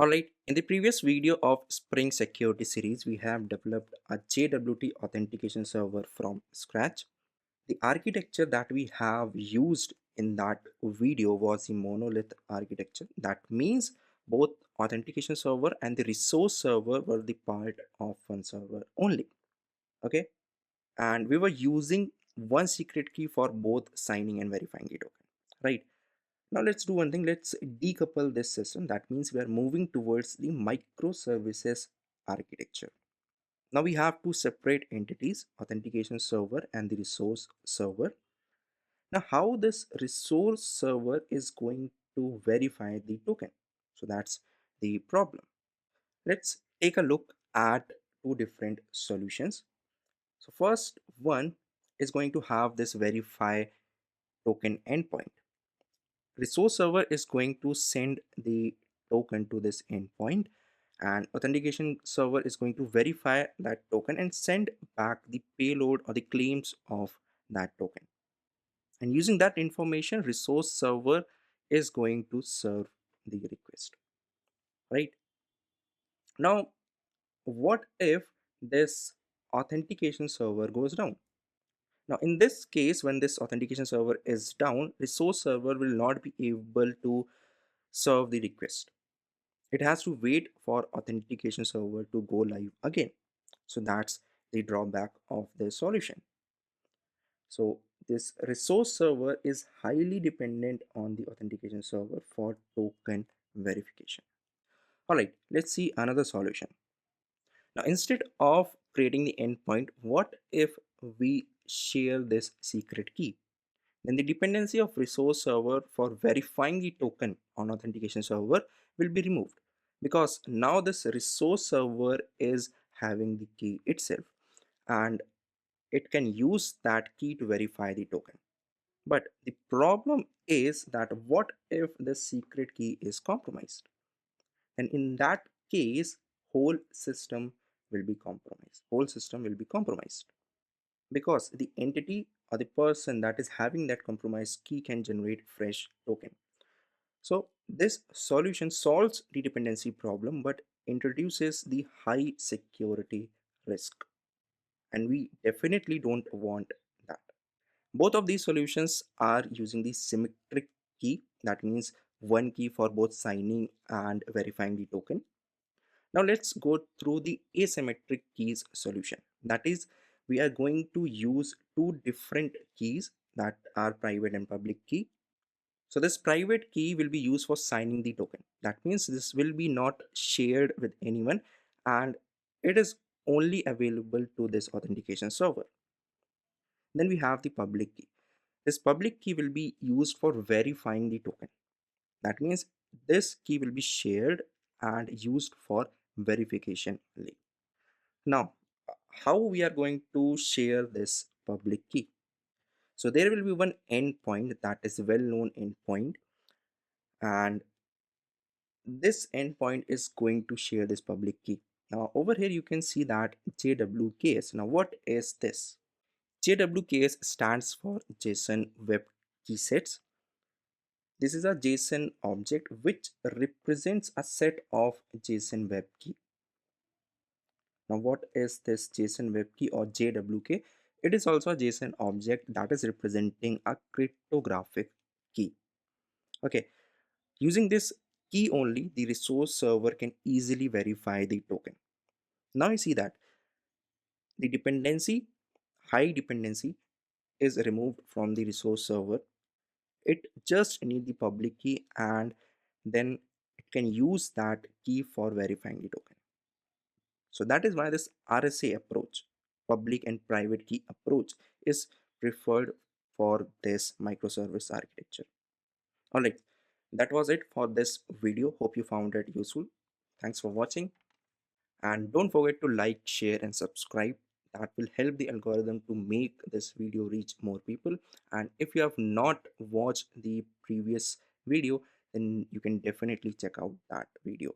Alright, in the previous video of Spring Security series, we have developed a JWT authentication server from scratch. The architecture that we have used in that video was the monolith architecture. That means both authentication server and the resource server were the part of one server only. Okay, and we were using one secret key for both signing and verifying the token, right? Now let's do one thing. Let's decouple this system. That means we are moving towards the microservices architecture. Now we have two separate entities, authentication server and the resource server. Now how this resource server is going to verify the token? So that's the problem. Let's take a look at two different solutions. So first one is going to have this verify token endpoint. Resource server is going to send the token to this endpoint, and authentication server is going to verify that token and send back the payload or the claims of that token. And using that information, resource server is going to serve the request. Right now, what if this authentication server goes down? Now in this case, when this authentication server is down, resource server will not be able to serve the request. It has to wait for authentication server to go live again. So that's the drawback of this solution. So this resource server is highly dependent on the authentication server for token verification. All right, let's see another solution. Now instead of creating the endpoint, what if we share this secret key? Then the dependency of resource server for verifying the token on authentication server will be removed, because now this resource server is having the key itself and it can use that key to verify the token. But the problem is that what if the secret key is compromised? And in that case, whole system will be compromised, because the entity or the person that is having that compromised key can generate fresh token. So this solution solves the dependency problem but introduces the high security risk, and we definitely don't want that. Both of these solutions are using the symmetric key. That means one key for both signing and verifying the token. Now let's go through the asymmetric keys solution. That is, we are going to use two different keys that are private and public key. So this private key will be used for signing the token. That means this will be not shared with anyone, and it is only available to this authentication server. Then we have the public key. This public key will be used for verifying the token. That means this key will be shared and used for verification only. Now, how we are going to share this public key? So there will be one endpoint that is well-known endpoint, and this endpoint is going to share this public key. Now over here you can see that JWKS. Now what is this? JWKS stands for JSON Web Key Sets. This is a JSON object which represents a set of JSON Web Key. Now what is this JSON Web Key or JWK? It is also a JSON object that is representing a cryptographic key. Okay, using this key only, the resource server can easily verify the token. Now you see that the high dependency is removed from the resource server. It just needs the public key, and then it can use that key for verifying the token. So that is why this RSA approach, public and private key approach, is preferred for this microservice architecture. Alright, that was it for this video. Hope you found it useful. Thanks for watching, and don't forget to like, share and subscribe. That will help the algorithm to make this video reach more people. And if you have not watched the previous video, then you can definitely check out that video.